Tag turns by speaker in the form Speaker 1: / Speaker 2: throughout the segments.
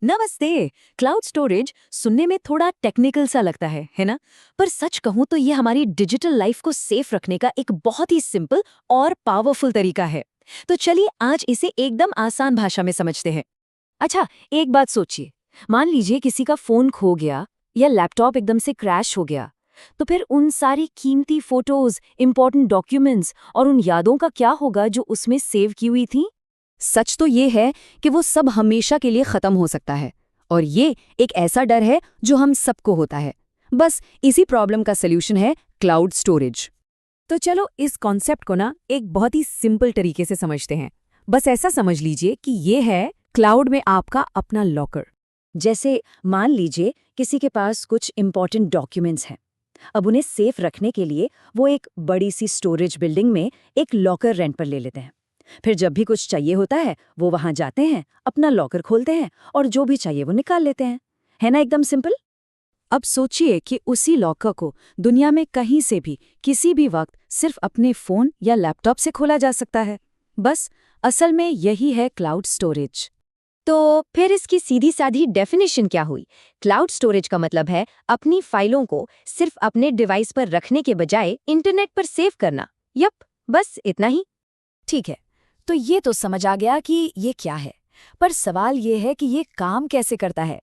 Speaker 1: नमस्ते। Cloud storage सुनने में थोड़ा टेक्निकल सा लगता है ना? पर सच कहूं तो ये हमारी डिजिटल लाइफ को सेफ रखने का एक बहुत ही सिंपल और पावरफुल तरीका है। तो चलिए आज इसे एकदम आसान भाषा में समझते हैं। अच्छा, एक बात सोचिए। मान लीजिए किसी का फोन खो गया या लैपटॉप एकदम से क्रैश हो गया, तो फिर उन सारी कीमती फोटोज, इंपॉर्टेंट डॉक्यूमेंट्स और उन यादों का क्या होगा जो उसमें सेव की हुई थी? सच तो ये है कि वो सब हमेशा के लिए खत्म हो सकता है, और ये एक ऐसा डर है जो हम सबको होता है। बस इसी प्रॉब्लम का सल्यूशन है क्लाउड स्टोरेज। तो चलो इस कॉन्सेप्ट को ना एक बहुत ही सिंपल तरीके से समझते हैं। बस ऐसा समझ लीजिए कि ये है क्लाउड में आपका अपना लॉकर। जैसे मान लीजिए किसी के पास कुछ इंपॉर्टेंट डॉक्यूमेंट्स हैं। अब उन्हें सेफ रखने के लिए वो एक बड़ी सी स्टोरेज बिल्डिंग में एक लॉकर रेंट पर ले लेते हैं। फिर जब भी कुछ चाहिए होता है वो वहां जाते हैं, अपना लॉकर खोलते हैं और जो भी चाहिए वो निकाल लेते हैं। है ना एकदम सिंपल? अब सोचिए कि उसी लॉकर को दुनिया में कहीं से भी किसी भी वक्त सिर्फ अपने फोन या लैपटॉप से खोला जा सकता है। बस असल में यही है क्लाउड स्टोरेज। तो फिर इसकी सीधी साधी डेफिनेशन क्या हुई? क्लाउड स्टोरेज का मतलब है अपनी फाइलों को सिर्फ अपने डिवाइस पर रखने के बजाय इंटरनेट पर सेव करना। यप, बस इतना ही। ठीक है, तो ये तो समझ आ गया कि ये क्या है। पर सवाल ये है कि ये काम कैसे करता है।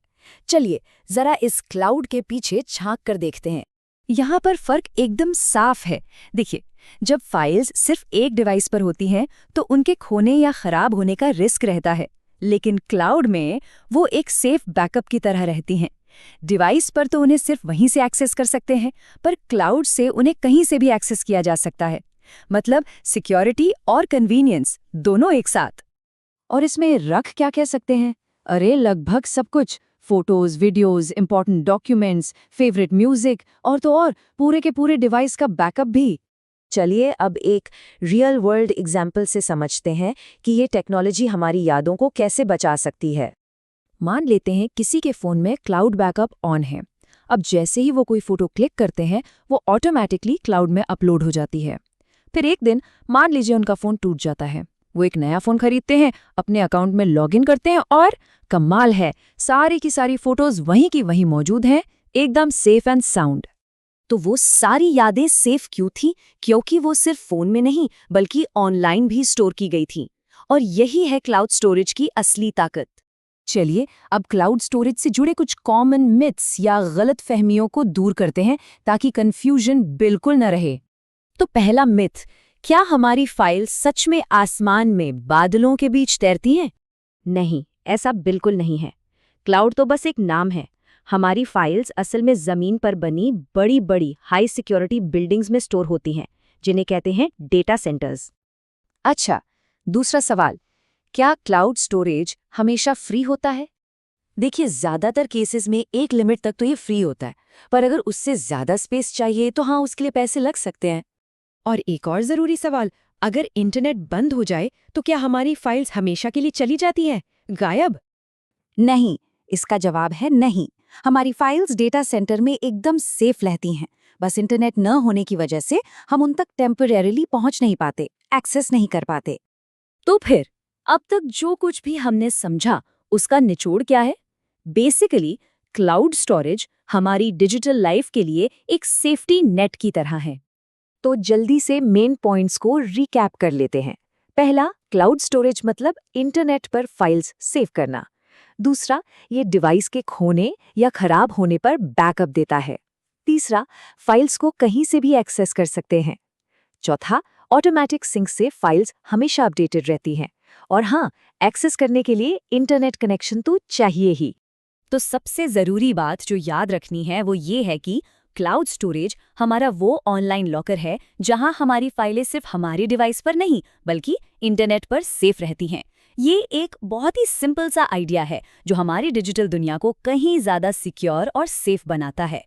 Speaker 1: चलिए जरा इस क्लाउड के पीछे झांक कर देखते हैं। यहाँ पर फर्क एकदम साफ है। देखिए, जब फाइल्स सिर्फ एक डिवाइस पर होती हैं तो उनके खोने या खराब होने का रिस्क रहता है, लेकिन क्लाउड में वो एक सेफ बैकअप की तरह रहती हैं। डिवाइस पर तो उन्हें सिर्फ वहीं से एक्सेस कर सकते हैं, पर क्लाउड से उन्हें कहीं से भी एक्सेस किया जा सकता है। मतलब सिक्योरिटी और कन्वीनियंस दोनों एक साथ। और इसमें रख क्या कह सकते हैं? अरे लगभग सब कुछ। Photos, videos, important documents, favourite music और तो और पूरे के पूरे डिवाइस का बैकअप भी। चलिए अब एक रियल वर्ल्ड एग्जाम्पल से समझते हैं कि ये टेक्नोलॉजी हमारी यादों को कैसे बचा सकती है। मान लेते हैं किसी के फ़ोन में क्लाउड बैकअप ऑन है। अब जैसे ही वो कोई फ़ोटो क्लिक करते हैं वो ऑटोमेटिकली क्लाउड में अपलोड हो जाती है। फिर एक दिन मान लीजिए उनका फ़ोन टूट जाता है। वो एक नया फ़ोन खरीदते हैं, अपने अकाउंट में लॉगिन करते हैं और कमाल है, सारी की सारी फ़ोटोज़ वहीं की वहीं मौजूद हैं, एकदम सेफ एंड साउंड। तो वो सारी यादें सेफ क्यों थी? क्योंकि वो सिर्फ फ़ोन में नहीं बल्कि ऑनलाइन भी स्टोर की गई थी। और यही है क्लाउड स्टोरेज की असली ताकत। चलिए अब क्लाउड स्टोरेज से जुड़े कुछ कॉमन मिथ्स या गलत फहमियों को दूर करते हैं ताकि कंफ्यूजन बिल्कुल न रहे। तो पहला मिथ, क्या हमारी फाइल सच में आसमान में बादलों के बीच तैरती हैं? नहीं, ऐसा बिल्कुल नहीं है। क्लाउड तो बस एक नाम है। हमारी फाइल्स असल में जमीन पर बनी बड़ी बड़ी हाई सिक्योरिटी बिल्डिंग्स में स्टोर होती हैं, जिन्हें कहते हैं डेटा सेंटर्स। अच्छा, दूसरा सवाल, क्या क्लाउड स्टोरेज हमेशा फ्री होता है? देखिए, ज्यादातर केसेस में एक लिमिट तक तो ये फ्री होता है, पर अगर उससे ज्यादा स्पेस चाहिए तो हाँ, उसके लिए पैसे लग सकते हैं। और एक और जरूरी सवाल, अगर इंटरनेट बंद हो जाए तो क्या हमारी फाइल्स हमेशा के लिए चली जाती हैं, गायब? नहीं, इसका जवाब है नहीं। हमारी फाइल्स डेटा सेंटर में एकदम सेफ रहती हैं। बस इंटरनेट न होने की वजह से हम उन तक टेम्परेरीली पहुंच नहीं पाते, एक्सेस नहीं कर पाते। तो फिर अब तक जो कुछ भी हमने समझा उसका निचोड़ क्या है? बेसिकली क्लाउड स्टोरेज हमारी डिजिटल लाइफ के लिए एक सेफ्टी नेट की तरह है। तो जल्दी से मेन पॉइंट्स को रिकैप कर लेते हैं। पहला, क्लाउड स्टोरेज मतलब इंटरनेट पर फाइल्स सेव करना। दूसरा, ये डिवाइस के खोने या खराब होने पर बैकअप देता है। तीसरा, फाइल्स को कहीं से भी एक्सेस कर सकते हैं। चौथा, ऑटोमेटिक सिंक से फाइल्स हमेशा अपडेटेड रहती हैं। और हाँ, एक्सेस करने के लिए इंटरनेट कनेक्शन तो चाहिए ही। तो सबसे ज़रूरी बात जो याद रखनी है वो ये है कि क्लाउड स्टोरेज हमारा वो ऑनलाइन लॉकर है जहां हमारी फाइलें सिर्फ हमारे डिवाइस पर नहीं बल्कि इंटरनेट पर सेफ रहती हैं। ये एक बहुत ही सिंपल सा आइडिया है जो हमारी डिजिटल दुनिया को कहीं ज़्यादा सिक्योर और सेफ बनाता है।